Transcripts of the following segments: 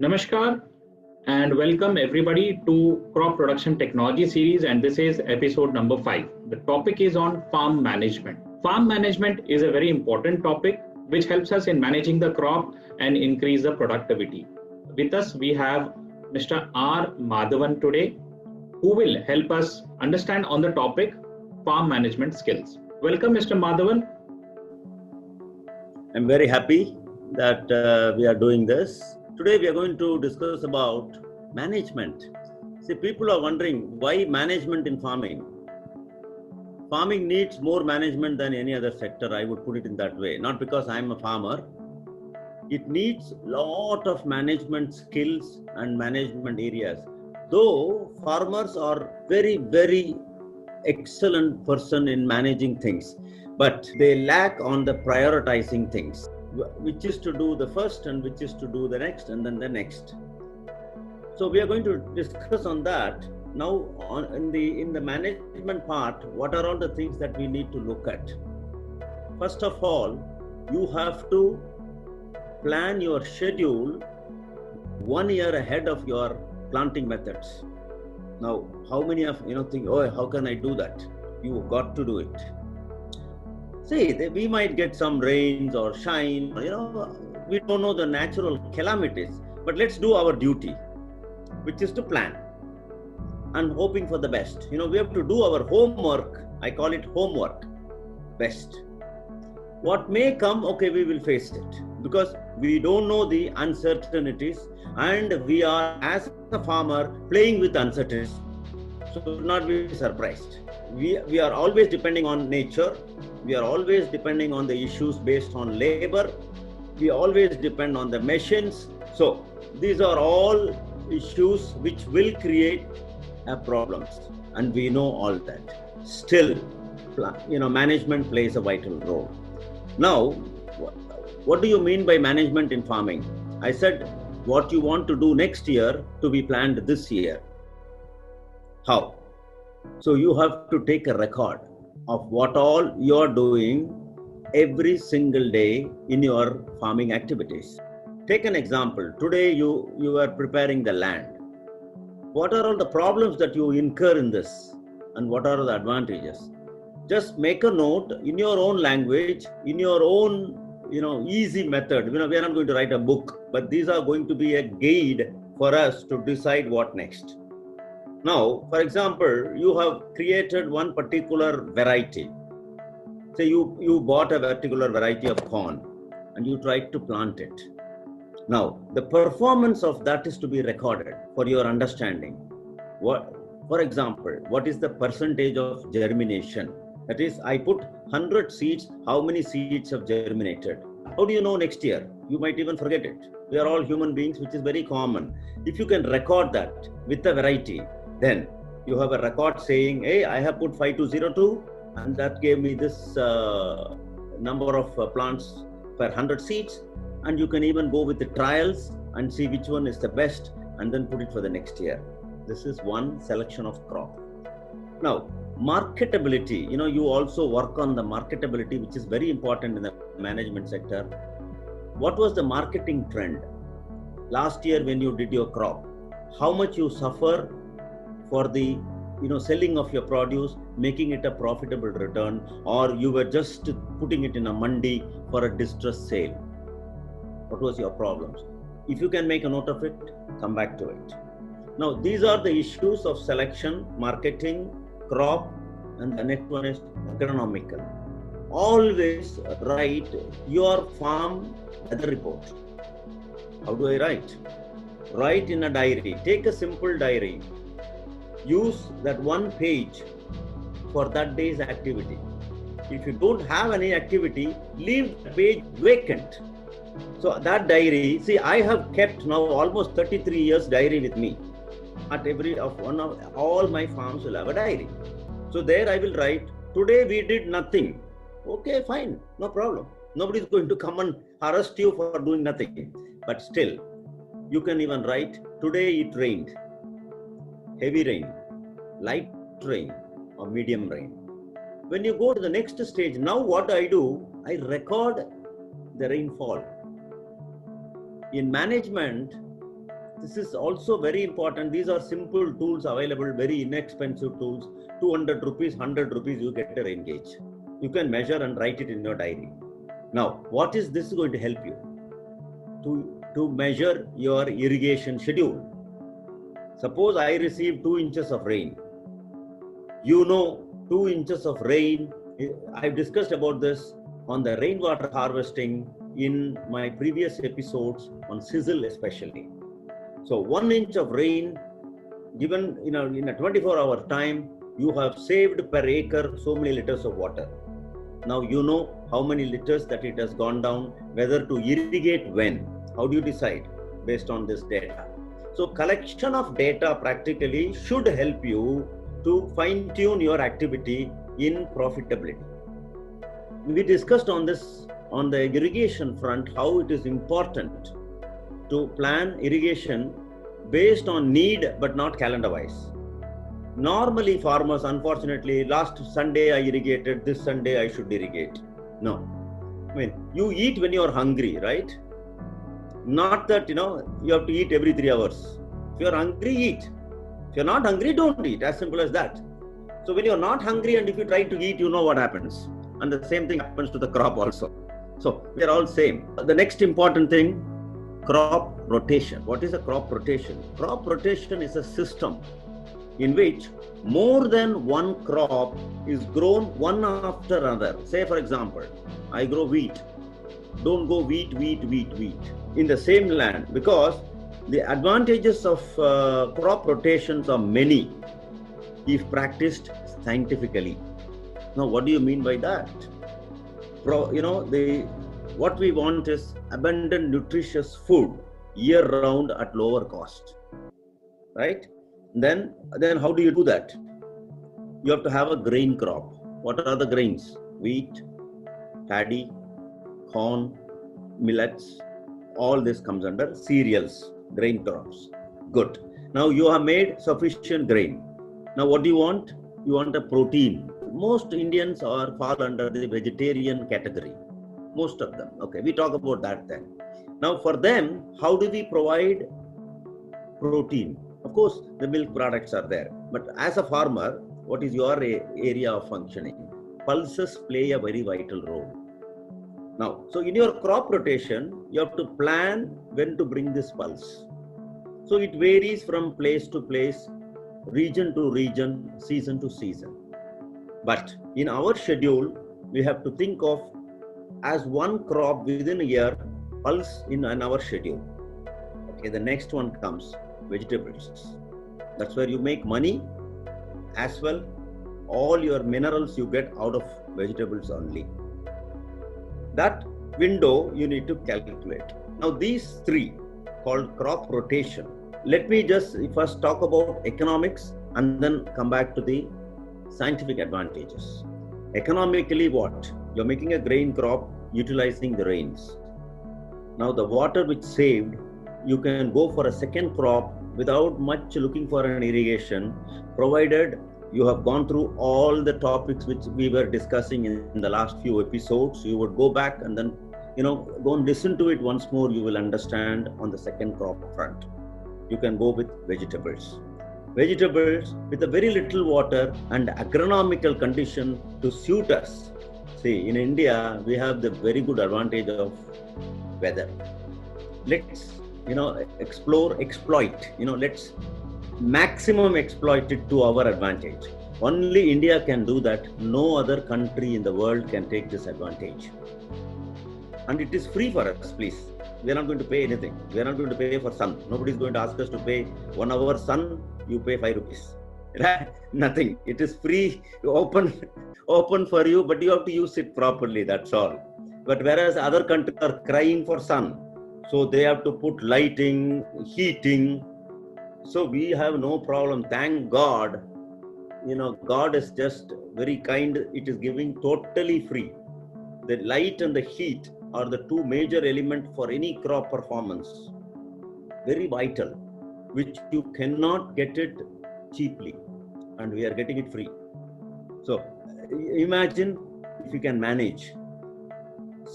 Namaskar and welcome everybody to Crop Production Technology series, and this is episode number 5. The topic is on farm management. Farm management is a very important topic which helps us in managing the crop and increase the productivity. With us we have Mr. R. Madhavan today, who will help us understand on the topic farm management skills. Welcome Mr. Madhavan. I'm very happy that we are doing this. Today we are going to discuss about management. See, people are wondering why management in farming. Farming needs more management than any other sector, I would put it in that way. Not because I'm a farmer. It needs a lot of management skills and management areas. Though farmers are very excellent person in managing things, but they lack on the prioritizing things, which is to do the first and which is to do the next and then the next. So we are going to discuss on that now. In the management part, what are all the things that we need to look at? First of all, you have to plan your schedule 1 year ahead of your planting methods. Now, how many of think, oh, how can I do that? You got to do it. See, we might get some rains or shine, we don't know the natural calamities, but let's do our duty, which is to plan and hoping for the best. We have to do our homework. I call it homework best. What may come, okay, we will face it because we don't know the uncertainties and we are, as a farmer, playing with uncertainties. So do not be surprised. We are always depending on nature. We are always depending on the issues based on labor. We always depend on the machines. So these are all issues which will create problems, and we know all that. Still, management plays a vital role. Now, what do you mean by management in farming? I said what you want to do next year to be planned this year. How? So you have to take a record of what all you're doing every single day in your farming activities. Take an example. Today you are preparing the land. What are all the problems that you incur in this and what are the advantages? Just make a note in your own language, in your own easy method. We are not going to write a book, but these are going to be a guide for us to decide what next. Now, for example, you have created one particular variety. Say you bought a particular variety of corn and you tried to plant it. Now, the performance of that is to be recorded for your understanding. For example, what is the percentage of germination? That is, I put 100 seeds, how many seeds have germinated? How do you know next year? You might even forget it. We are all human beings, which is very common. If you can record that with a variety, then you have a record saying, hey, I have put 5202 and that gave me this number of plants per 100 seeds. And you can even go with the trials and see which one is the best and then put it for the next year. This is one selection of crop. Now, marketability, you also work on the marketability, which is very important in the management sector. What was the marketing trend last year when you did your crop? How much you suffer for the selling of your produce, making it a profitable return, or you were just putting it in a mandi for a distressed sale? What was your problems? If you can make a note of it, come back to it. Now, these are the issues of selection, marketing, crop, and the next one is agronomical. Always write your farm weather report. How do I write? Write in a diary. Take a simple diary. Use that one page for that day's activity. If you don't have any activity, leave the page vacant. So that diary, see, I have kept now almost 33 years diary with me. At all my farms will have a diary. So there I will write, today we did nothing. Okay, fine, no problem. Nobody is going to come and arrest you for doing nothing. But still, you can even write, today it rained. Heavy rain, light rain, or medium rain. When you go to the next stage, now what I do, I record the rainfall. In management, This is also very important. These are simple tools available, very inexpensive tools. 200 rupees, 100 rupees, you get a rain gauge. You can measure and write it in your diary. Now, what is this going to help you? To measure your irrigation schedule. Suppose I receive 2 inches of rain. 2 inches of rain, I've discussed about this on the rainwater harvesting in my previous episodes on sizzle especially. So 1 inch of rain given in a 24-hour time, you have saved per acre so many liters of water. Now you know how many liters that it has gone down, whether to irrigate when. How do you decide? Based on this data. So collection of data practically should help you to fine-tune your activity in profitability. We discussed on this on the irrigation front, how it is important to plan irrigation based on need but not calendar wise. Normally farmers, unfortunately, last Sunday I irrigated, this Sunday I should irrigate. No. I mean, you eat when you are hungry, right? Not that, you have to eat every 3 hours. If you are hungry, eat. If you are not hungry, don't eat. As simple as that. So when you are not hungry and if you try to eat, you know what happens. And the same thing happens to the crop also. So we are all same. The next important thing, crop rotation. What is a crop rotation? Crop rotation is a system in which more than one crop is grown one after another. Say for example, I grow wheat. Don't go wheat in the same land, because the advantages of crop rotations are many if practiced scientifically. Now, what do you mean by that? What we want is abundant, nutritious food year round at lower cost, right? Then how do you do that? You have to have a grain crop. What are the grains? Wheat, paddy, corn, millets, all this comes under cereals, grain crops. Good. Now you have made sufficient grain. Now what do you want? You want a protein. Most Indians fall under the vegetarian category. Most of them. Okay, we talk about that then. Now for them, how do we provide protein? Of course, the milk products are there. But as a farmer, what is your area of functioning? Pulses play a very vital role. Now, so in your crop rotation, you have to plan when to bring this pulse. So it varies from place to place, region to region, season to season. But in our schedule, we have to think of as one crop within a year, pulse in our schedule. Okay, the next one comes vegetables. That's where you make money as well. All your minerals you get out of vegetables only. That window you need to calculate. Now these three called crop rotation. Let me just first talk about economics and then come back to the scientific advantages. Economically, what? You're making a grain crop utilizing the rains. Now the water which saved, you can go for a second crop without much looking for an irrigation, provided you have gone through all the topics which we were discussing in the last few episodes. You would go back and then, go and listen to it once more. You will understand on the second crop front. You can go with vegetables. Vegetables with a very little water and agronomical condition to suit us. See, in India, we have the very good advantage of weather. Let's, exploit, let's maximum exploit it to our advantage. Only India can do that. No other country in the world can take this advantage. And it is free for us, please. We are not going to pay anything. We are not going to pay for sun. Nobody is going to ask us to pay 1 hour sun, you pay 5 rupees. Nothing. It is free, open for you, but you have to use it properly, that's all. But whereas other countries are crying for sun, so they have to put lighting, heating. So we have no problem. Thank God. God is just very kind. It is giving totally free. The light and the heat are the two major elements for any crop performance. Very vital, which you cannot get it cheaply, and we are getting it free. So imagine if you can manage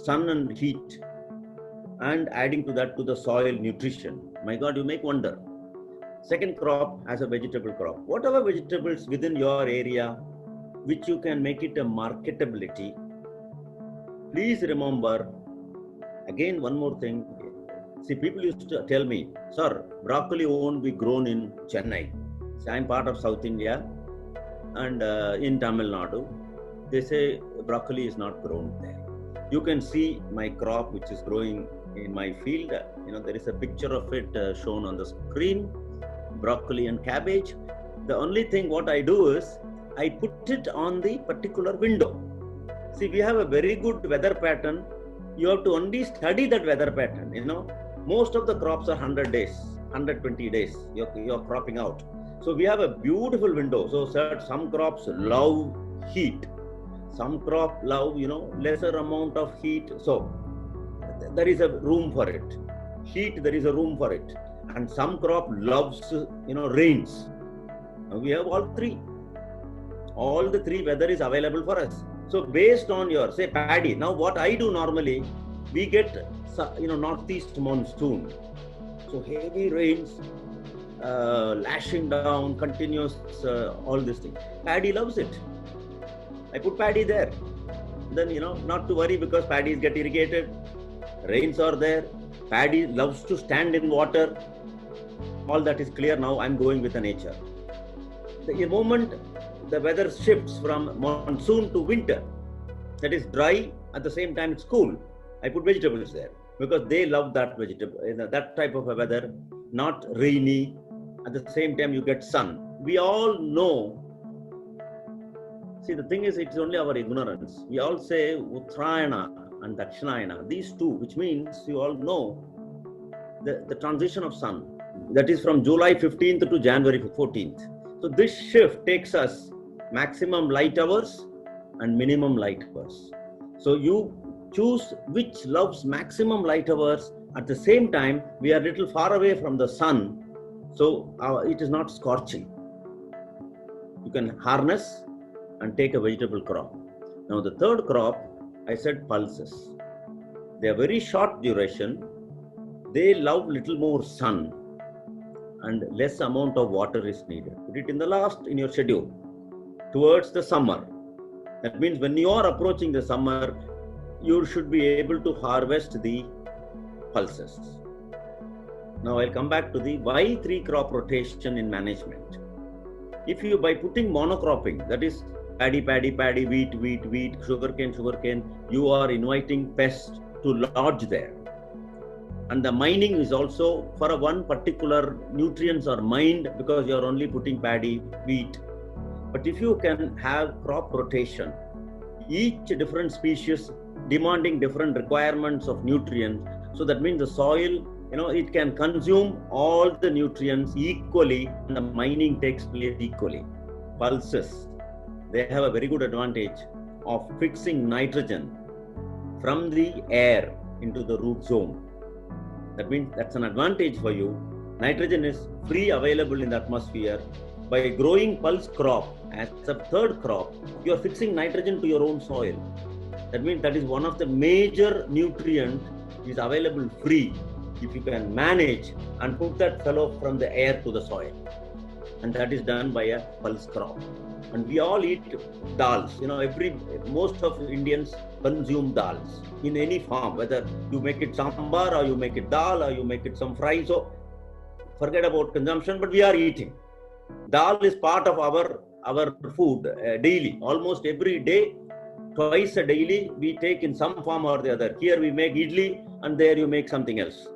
sun and heat and adding to that to the soil nutrition. My God, you make wonder. Second crop as a vegetable crop. Whatever vegetables within your area, which you can make it a marketability. Please remember, again, one more thing. See, people used to tell me, sir, broccoli won't be grown in Chennai. See, I'm part of South India and in Tamil Nadu. They say broccoli is not grown there. You can see my crop which is growing in my field. There is a picture of it shown on the screen, broccoli and cabbage. The only thing what I do is, I put it on the particular window. See, we have a very good weather pattern. You have to only study that weather pattern. Most of the crops are 100 days, 120 days, you're cropping out. So we have a beautiful window. So some crops love heat. Some crop love, lesser amount of heat. So there is a room for it. Heat, there is a room for it. And some crop loves, rains. Now we have all three. All the three weather is available for us. So based on your, say, paddy. Now what I do normally, we get, northeast monsoon. So heavy rains, lashing down, continuous, all this thing. Paddy loves it. I put paddy there. Then, not to worry because paddies get irrigated. Rains are there. Paddy loves to stand in water. All that is clear now. I'm going with the nature. The moment the weather shifts from monsoon to winter, that is dry, at the same time it's cool, I put vegetables there because they love that vegetable, that type of a weather, not rainy. At the same time you get sun. We all know. See, the thing is, it's only our ignorance. We all say Uttarayana and Dakshinayana, these two, which means you all know the transition of sun. That is from July 15th to January 14th. So this shift takes us maximum light hours and minimum light hours. So you choose which loves maximum light hours. At the same time, we are a little far away from the sun, so it is not scorching. You can harness and take a vegetable crop. Now the third crop, I said pulses. They are very short duration. They love little more sun and less amount of water is needed. Put it in the last in your schedule towards the summer. That means when you are approaching the summer, you should be able to harvest the pulses. Now I'll come back to the why 3 crop rotation in management. If you, by putting monocropping, that is paddy, wheat, sugarcane, you are inviting pests to lodge there. And the mining is also for a one particular nutrients are mined because you are only putting paddy, wheat. But if you can have crop rotation, each different species demanding different requirements of nutrients, so that means the soil, it can consume all the nutrients equally and the mining takes place equally. Pulses, they have a very good advantage of fixing nitrogen from the air into the root zone. That means that's an advantage for you. Nitrogen is free available in the atmosphere. By growing pulse crop as a third crop, you are fixing nitrogen to your own soil. That means that is one of the major nutrient is available free if you can manage and put that fellow from the air to the soil. And that is done by a pulse crop. And we all eat dals. Most of Indians consume dals in any form, whether you make it sambar or you make it dal or you make it some fry. So forget about consumption, but we are eating. Dal is part of our food daily. Almost every day, twice a daily, we take in some form or the other. Here we make idli and there you make something else.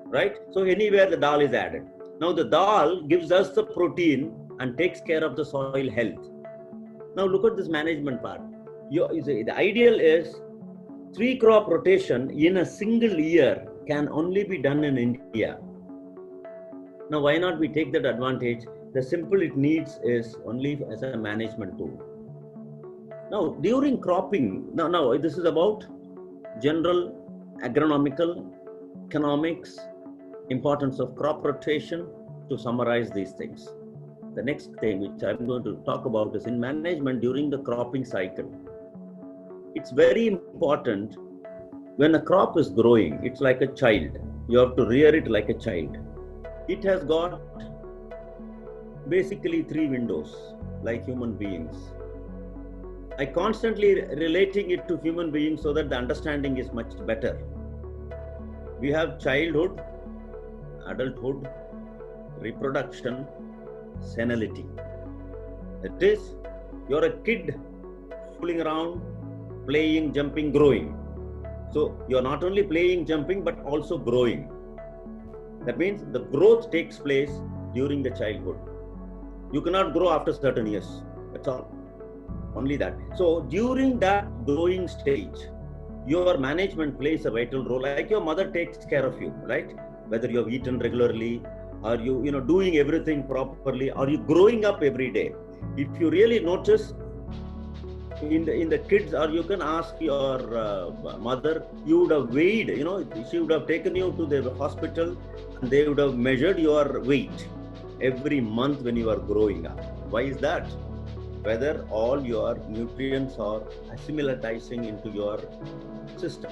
Right? So anywhere the dal is added. Now the dal gives us the protein and takes care of the soil health. Now look at this management part. The ideal is 3 crop rotation in a single year can only be done in India. Now why not we take that advantage? The simple it needs is only as a management tool. Now during cropping, now this is about general agronomical, economics, importance of crop rotation, to summarize these things. The next thing which I'm going to talk about is in management during the cropping cycle. It's very important when a crop is growing, it's like a child. You have to rear it like a child. It has got basically 3 windows, like human beings. I constantly relating it to human beings so that the understanding is much better. We have childhood, adulthood, reproduction, senility. That is, you're a kid fooling around, playing, jumping, growing. So you're not only playing, jumping, but also growing. That means the growth takes place during the childhood. You cannot grow after certain years. That's all. Only that. So during that growing stage, your management plays a vital role. Like your mother takes care of you, right? Whether you have eaten regularly, are you doing everything properly, are you growing up every day? If you really notice in the kids, or you can ask your mother, you would have weighed, she would have taken you to the hospital and they would have measured your weight every month when you are growing up. Why is that? Whether all your nutrients are assimilatizing into your system.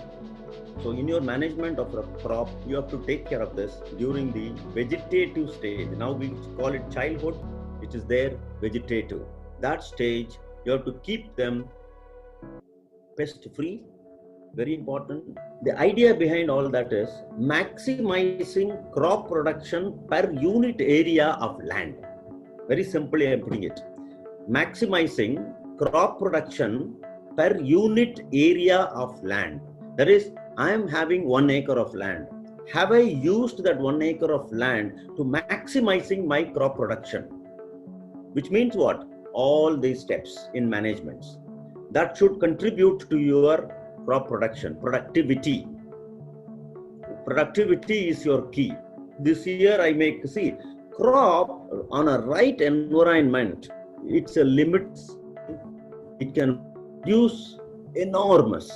So in your management of a crop, you have to take care of this during the vegetative stage. Now we call it childhood, which is their vegetative. That stage, you have to keep them pest free. Very important. The idea behind all that is maximizing crop production per unit area of land. Very simply I am putting it. Maximizing crop production per unit area of land. That is, I am having 1 acre of land. Have I used that 1 acre of land to maximizing my crop production? Which means what? All these steps in management that should contribute to your crop production. Productivity is your key. This year I make, see, crop on a right environment, it's a limit. It can produce enormous.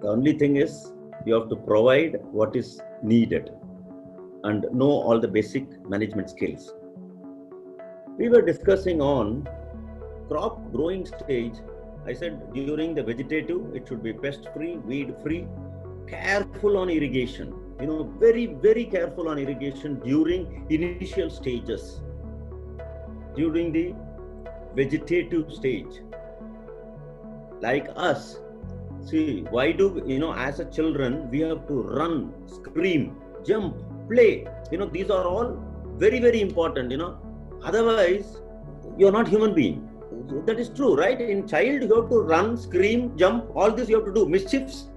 The only thing is you have to provide what is needed and know all the basic management skills. We were discussing on crop growing stage. I said during the vegetative, it should be pest free, weed free, careful on irrigation. Very, very careful on irrigation during initial stages. During the vegetative stage. Like us, see, why do, as a children, we have to run, scream, jump, play. These are all very, very important, Otherwise, you're not human being. That is true, right? In child, you have to run, scream, jump, all this you have to do. Mischiefs.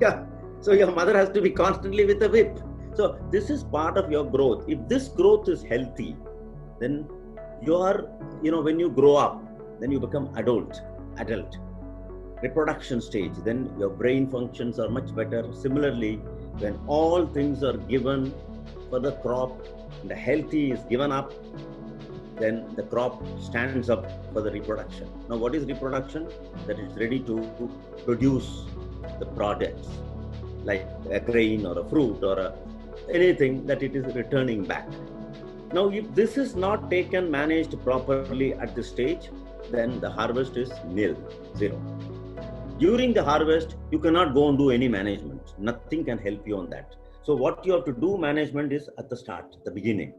Yeah. So your mother has to be constantly with a whip. So this is part of your growth. If this growth is healthy, then you are, when you grow up, then you become adult, reproduction stage, then your brain functions are much better. Similarly, when all things are given for the crop, the healthy is given up, then the crop stands up for the reproduction. Now, what is reproduction? That it's ready to produce the products, like a grain or a fruit or anything that it is returning back. Now, if this is not taken, managed properly at this stage, then the harvest is nil, zero. During the harvest, you cannot go and do any management. Nothing can help you on that. So what you have to do management is at the start, the beginning.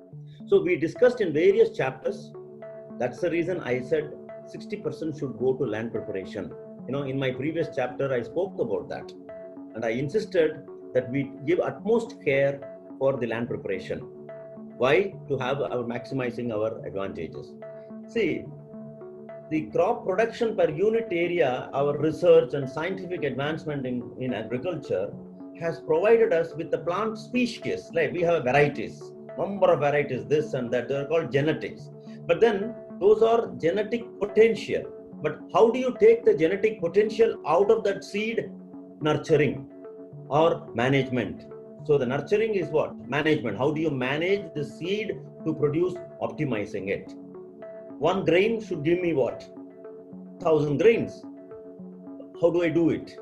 So we discussed in various chapters. That's the reason I said 60% should go to land preparation. In my previous chapter, I spoke about that. And I insisted that we give utmost care for the land preparation. Why? To have our maximizing our advantages. See, the crop production per unit area, our research and scientific advancement in agriculture has provided us with the plant species. Like we have varieties, number of varieties, this and that, they're called genetics. But then those are genetic potential. But how do you take the genetic potential out of that seed? Nurturing or management. So the nurturing is what? Management. How do you manage the seed to produce? Optimizing it. 1 grain should give me what? 1,000 grains. How do I do it?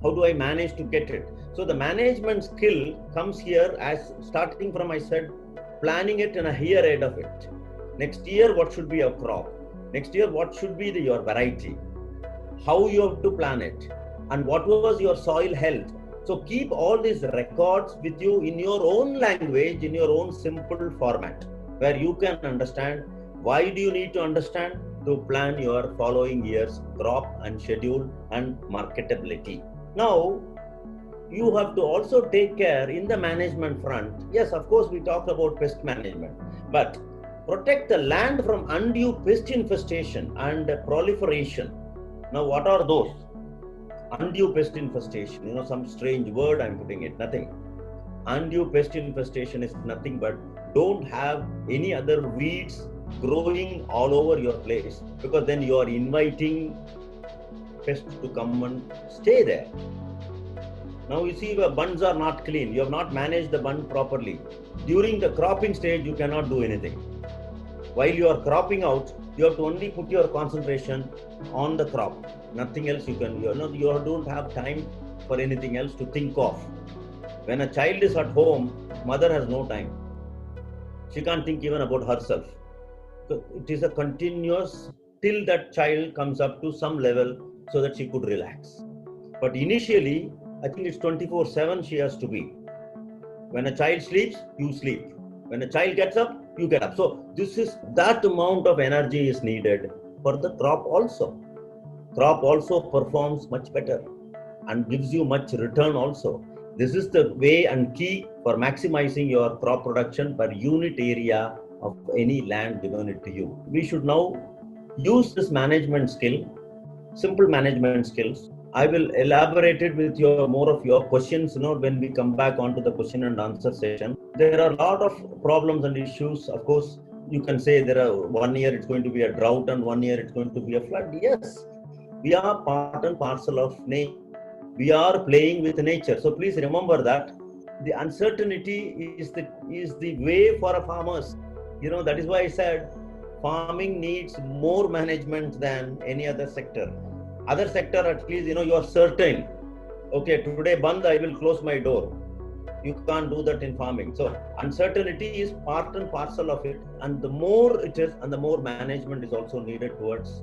How do I manage to get it? So the management skill comes here as starting from, I said, planning it and a year ahead of it. Next year, what should be your crop? Next year, what should be your variety? How you have to plan it? And what was your soil health? So keep all these records with you in your own language, in your own simple format, where you can understand. Why do you need to understand? To plan your following year's crop and schedule and marketability. Now, you have to also take care in the management front. Yes, of course, we talked about pest management, but protect the land from undue pest infestation and proliferation. Now, what are those? Undue pest infestation, some strange word I'm putting it, nothing. Undue pest infestation is nothing but don't have any other weeds growing all over your place, because then you are inviting pests to come and stay there. Now you see the bunds are not clean, you have not managed the bund properly. During the cropping stage, you cannot do anything. While you are cropping out, you have to only put your concentration on the crop. Nothing else you don't have time for anything else to think of. When a child is at home, mother has no time. She can't think even about herself. So it is a continuous till that child comes up to some level so that she could relax. But initially, I think it's 24/7 she has to be. When a child sleeps, you sleep. When a child gets up, you get up. So that amount of energy is needed for the crop also. Crop also performs much better and gives you much return also. This is the way and key for maximizing your crop production per unit area of any land given it to you. We should now use this management skill, simple management skills. I will elaborate it with more of your questions, when we come back onto the question and answer session. There are a lot of problems and issues. Of course, you can say one year it's going to be a drought and one year it's going to be a flood. Yes, we are part and parcel of nature. We are playing with nature. So please remember that the uncertainty is the way for a farmers. That is why I said farming needs more management than any other sector. Other sector, at least, you are certain. Okay, today band, I will close my door. You can't do that in farming. So uncertainty is part and parcel of it. And the more it is, and the more management is also needed towards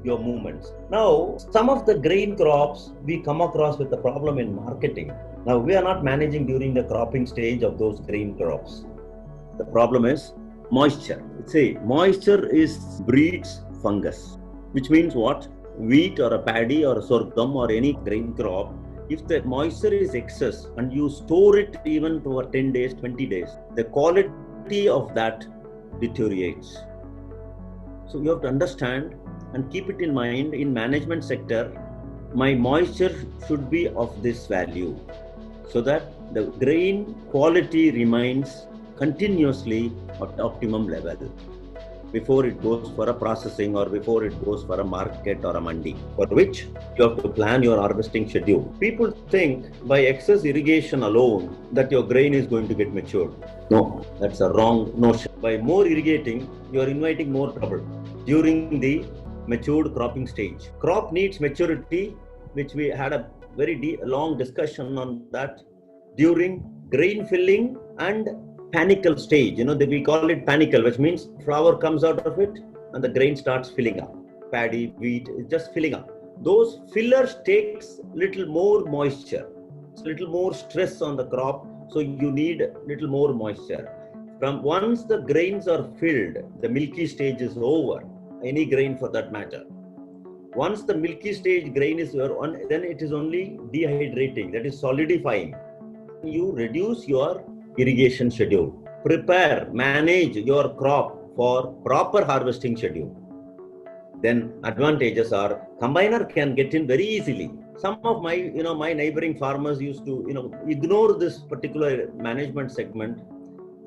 your movements. Now, some of the grain crops, we come across with the problem in marketing. Now, we are not managing during the cropping stage of those grain crops. The problem is moisture. See, moisture breeds fungus, which means what? Wheat or a paddy or a sorghum or any grain crop, if the moisture is excess and you store it even for 10 days, 20 days, the quality of that deteriorates. So you have to understand and keep it in mind in management sector, my moisture should be of this value so that the grain quality remains continuously at optimum level before it goes for a processing or before it goes for a market or a mandi, for which you have to plan your harvesting schedule. People think by excess irrigation alone that your grain is going to get matured. No, that's a wrong notion. By more irrigating, you are inviting more trouble during the matured cropping stage. Crop needs maturity, which we had a very long discussion on that during grain filling and panicle stage. We call it panicle, which means flower comes out of it and the grain starts filling up. Paddy, wheat is just filling up. Those fillers takes little more moisture. It's little more stress on the crop, so you need little more moisture. From once the grains are filled, the milky stage is over. Any grain for that matter. Once the milky stage grain is over, then it is only dehydrating, that is solidifying. You reduce your irrigation schedule. Prepare, manage your crop for proper harvesting schedule. Then advantages are combiner can get in very easily. Some of my, my neighboring farmers used to, ignore this particular management segment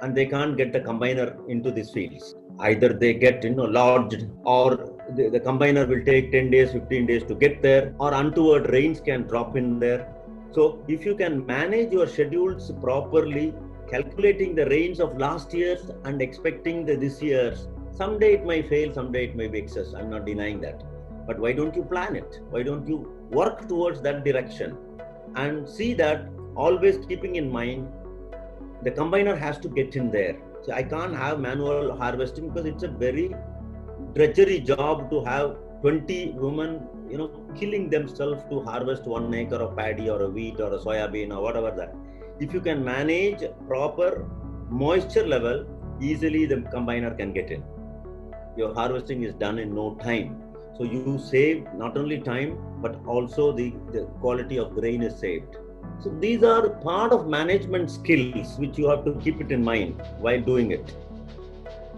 and they can't get the combiner into these fields. Either they get, lodged or the combiner will take 10 days, 15 days to get there, or untoward rains can drop in there. So if you can manage your schedules properly, calculating the rains of last year's and expecting this year's, someday it may fail, someday it may be excess. I'm not denying that. But why don't you plan it? Why don't you work towards that direction? And see that always keeping in mind, the combiner has to get in there. So I can't have manual harvesting because it's a very drudgery job to have 20 women, killing themselves to harvest 1 acre of paddy or a wheat or a soybean or whatever that. If you can manage proper moisture level, easily the combiner can get in. Your harvesting is done in no time. So you save not only time, but also the quality of grain is saved. So these are part of management skills which you have to keep it in mind while doing it.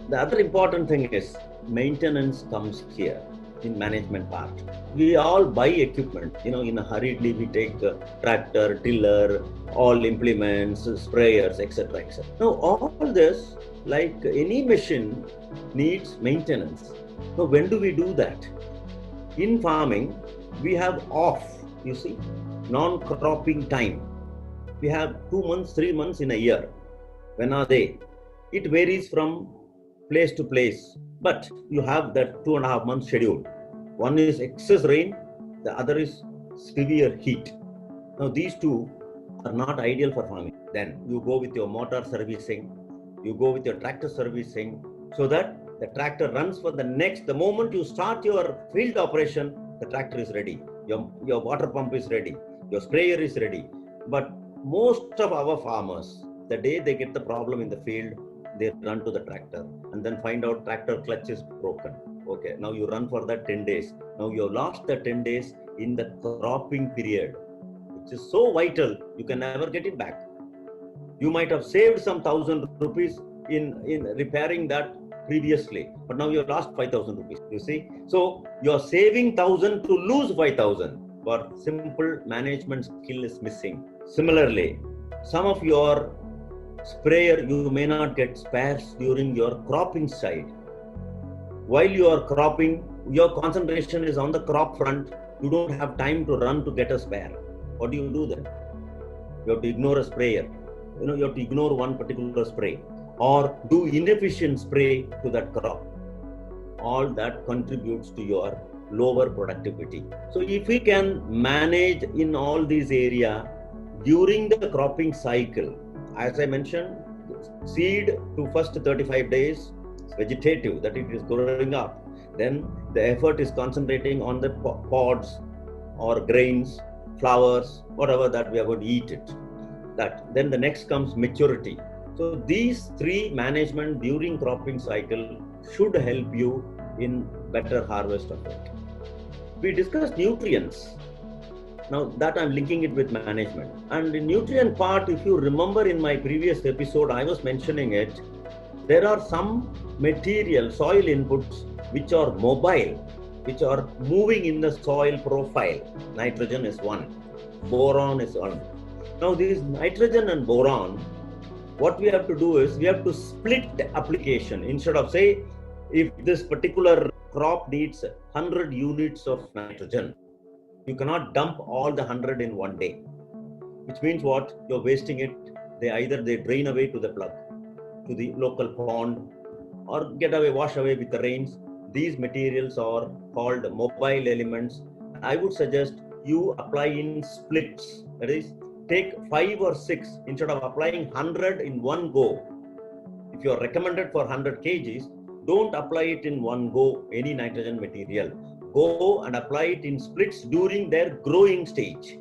The other important thing is maintenance comes here in management part. We all buy equipment, in a hurriedly we take a tractor, tiller, all implements, sprayers, etc., etc. Now all this, like any machine, needs maintenance. So when do we do that? In farming, we have non-cropping time. We have 2 months, 3 months in a year. When are they? It varies from place to place, but you have that 2.5 months schedule. One is excess rain, the other is severe heat. Now these two are not ideal for farming. Then you go with your motor servicing, you go with your tractor servicing, so that the tractor runs for the moment you start your field operation, the tractor is ready, your water pump is ready, your sprayer is ready. But most of our farmers, the day they get the problem in the field, they run to the tractor and then find out tractor clutch is broken. Okay, now you run for that 10 days. Now you lost the 10 days in the cropping period, which is so vital, you can never get it back. You might have saved some 1,000 rupees in repairing that previously, but now you have lost 5,000 rupees. You see, so you are saving 1,000 to lose 5,000. But simple management skill is missing. Similarly, some of your sprayer, you may not get spares during your cropping side. While you are cropping, your concentration is on the crop front. You don't have time to run to get a spare. What do you do then? You have to ignore a sprayer. You have to ignore one particular spray or do inefficient spray to that crop. All that contributes to your lower productivity. So if we can manage in all these areas during the cropping cycle, as I mentioned, seed to first 35 days, vegetative, that it is growing up. Then the effort is concentrating on the pods or grains, flowers, whatever that we are going to eat it. Then the next comes maturity. So these three management during cropping cycle should help you in better harvest of it. We discussed nutrients. Now that I'm linking it with management. And the nutrient part, if you remember in my previous episode, I was mentioning it. There are some material, soil inputs, which are mobile, which are moving in the soil profile. Nitrogen is one, boron is one. Now these nitrogen and boron, what we have to do is we have to split the application. Instead of say, if this particular crop needs 100 units of nitrogen, you cannot dump all the 100 in one day, which means what? You're wasting it. They drain away to the plug, to the local pond, or wash away with the rains. These materials are called mobile elements. I would suggest you apply in splits. That is, take 5 or 6 instead of applying 100 in one go. If you are recommended for 100 kgs, don't apply it in one go, any nitrogen material. Go and apply it in splits during their growing stage.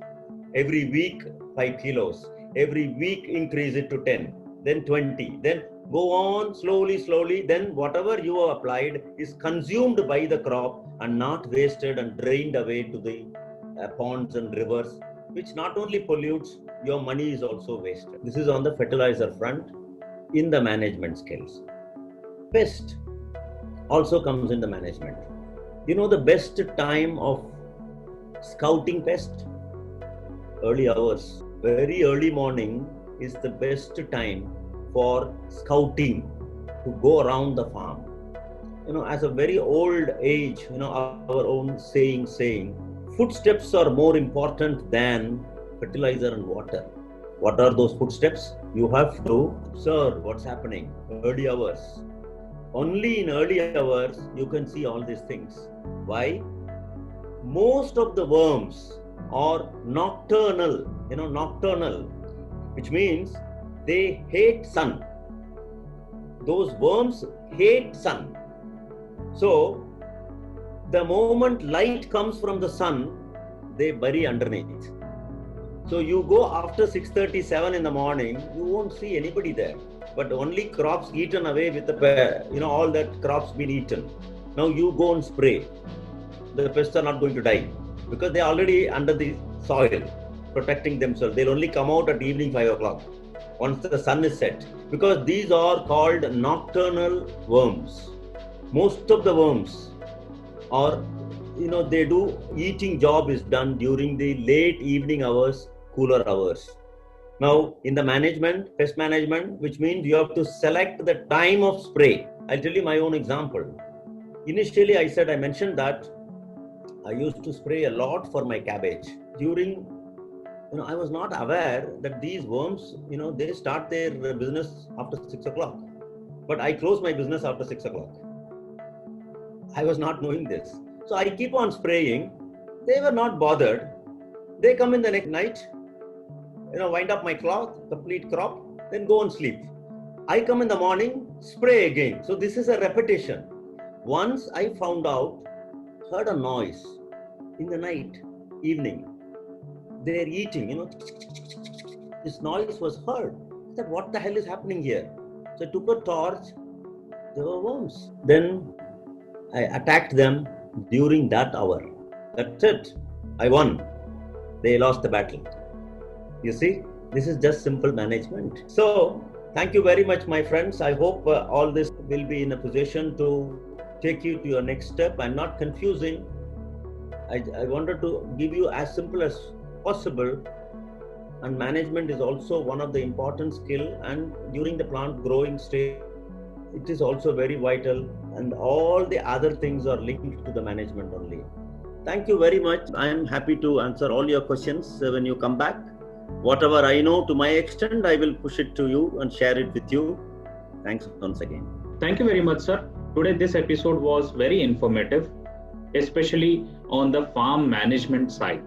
Every week 5 kilos. Every week increase it to 10, then 20, then go on slowly. Then whatever you have applied is consumed by the crop and not wasted and drained away to the ponds and rivers, which not only pollutes, your money is also wasted. This is on the fertilizer front in the management skills. Pest also comes in the management. The best time of scouting pest? Early hours. Very early morning is the best time for scouting, to go around the farm. As a very old age, our own saying, footsteps are more important than fertilizer and water. What are those footsteps? You have to observe what's happening. Early hours. Only in early hours you can see all these things. Why? Most of the worms are nocturnal, which means they hate sun. Those worms hate sun. So The moment light comes from the sun, they bury underneath. So you go after 6:37 in the morning, you won't see anybody there. But only crops eaten away with the, all that crops been eaten. Now you go and spray. The pests are not going to die because they are already under the soil, protecting themselves. They'll only come out at evening 5 o'clock once the sun is set. Because these are called nocturnal worms. Most of the worms are, they do eating job is done during the late evening hours, cooler hours. Now, in the management, pest management, which means you have to select the time of spray. I'll tell you my own example. Initially, I mentioned that I used to spray a lot for my cabbage. I was not aware that these worms, they start their business after 6 o'clock. But I close my business after 6 o'clock. I was not knowing this. So I keep on spraying. They were not bothered. They come in the next night, wind up my cloth, complete crop, then go and sleep. I come in the morning, spray again. So this is a repetition. Once I heard a noise in the night, evening. They're eating, This noise was heard. I said, what the hell is happening here? So I took a torch. There were worms. Then I attacked them during that hour. That's it. I won. They lost the battle. You see, this is just simple management. So, thank you very much, my friends. I hope all this will be in a position to take you to your next step. I'm not confusing. I wanted to give you as simple as possible. And management is also one of the important skill. And during the plant growing stage, it is also very vital. And all the other things are linked to the management only. Thank you very much. I am happy to answer all your questions when you come back. Whatever I know to my extent, I will push it to you and share it with you. Thanks once again. Thank you very much, sir. Today, this episode was very informative, especially on the farm management side.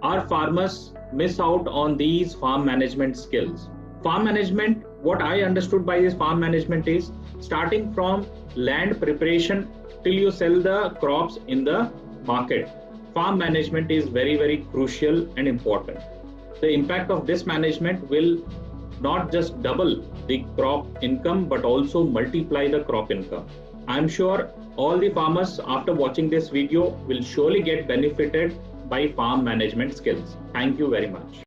Our farmers miss out on these farm management skills. Farm management, what I understood by this farm management is starting from land preparation till you sell the crops in the market. Farm management is very, very crucial and important. The impact of this management will not just double the crop income, but also multiply the crop income. I'm sure all the farmers after watching this video will surely get benefited by farm management skills. Thank you very much.